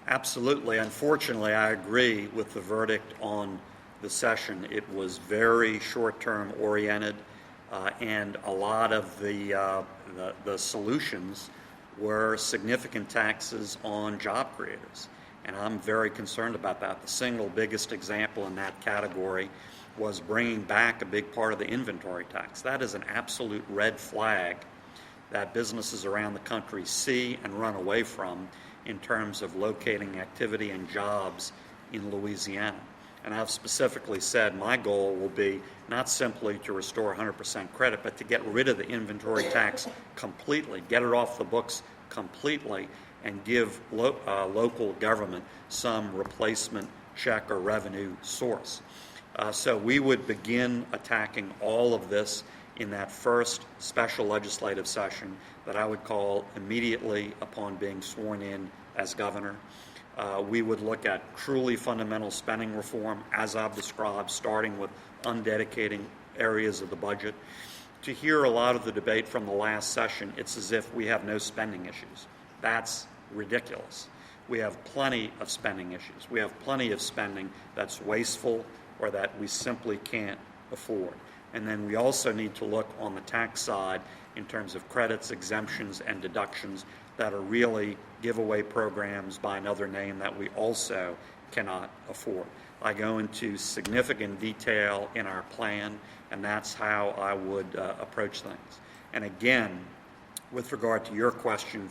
Absolutely. Unfortunately, I agree with the verdict on the session. It was very short-term oriented, and a lot of the solutions were significant taxes on job creators. And I'm very concerned about that. The single biggest example in that category was bringing back a big part of the inventory tax. That is an absolute red flag that businesses around the country see and run away from in terms of locating activity and jobs in Louisiana. And I've specifically said my goal will be not simply to restore 100% credit, but to get rid of the inventory tax completely, get it off the books completely, and give local government some replacement check or revenue source. So we would begin attacking all of this in that first special legislative session that I would call immediately upon being sworn in as governor. We would look at truly fundamental spending reform, as I've described, starting with undedicating areas of the budget. To hear a lot of the debate from the last session, it's as if we have no spending issues. That's ridiculous. We have plenty of spending issues. We have plenty of spending that's wasteful or that we simply can't afford. And then we also need to look on the tax side in terms of credits, exemptions, and deductions that are really giveaway programs by another name that we also cannot afford. I go into significant detail in our plan, and that's how I would approach things. And again, with regard to your question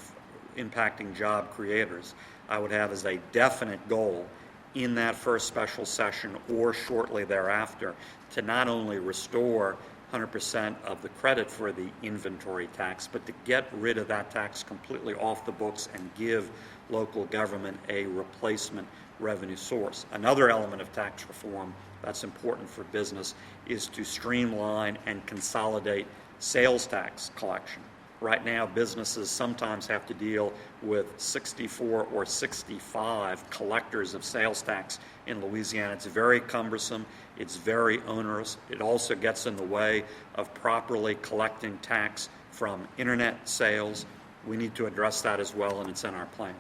impacting job creators, I would have as a definite goal in that first special session or shortly thereafter to not only restore 100% of the credit for the inventory tax, but to get rid of that tax completely off the books and give local government a replacement revenue source. Another element of tax reform that's important for business is to streamline and consolidate sales tax collection. Right now, businesses sometimes have to deal with 64 or 65 collectors of sales tax in Louisiana. It's very cumbersome. It's very onerous. It also gets in the way of properly collecting tax from internet sales. We need to address that as well, and it's in our plan.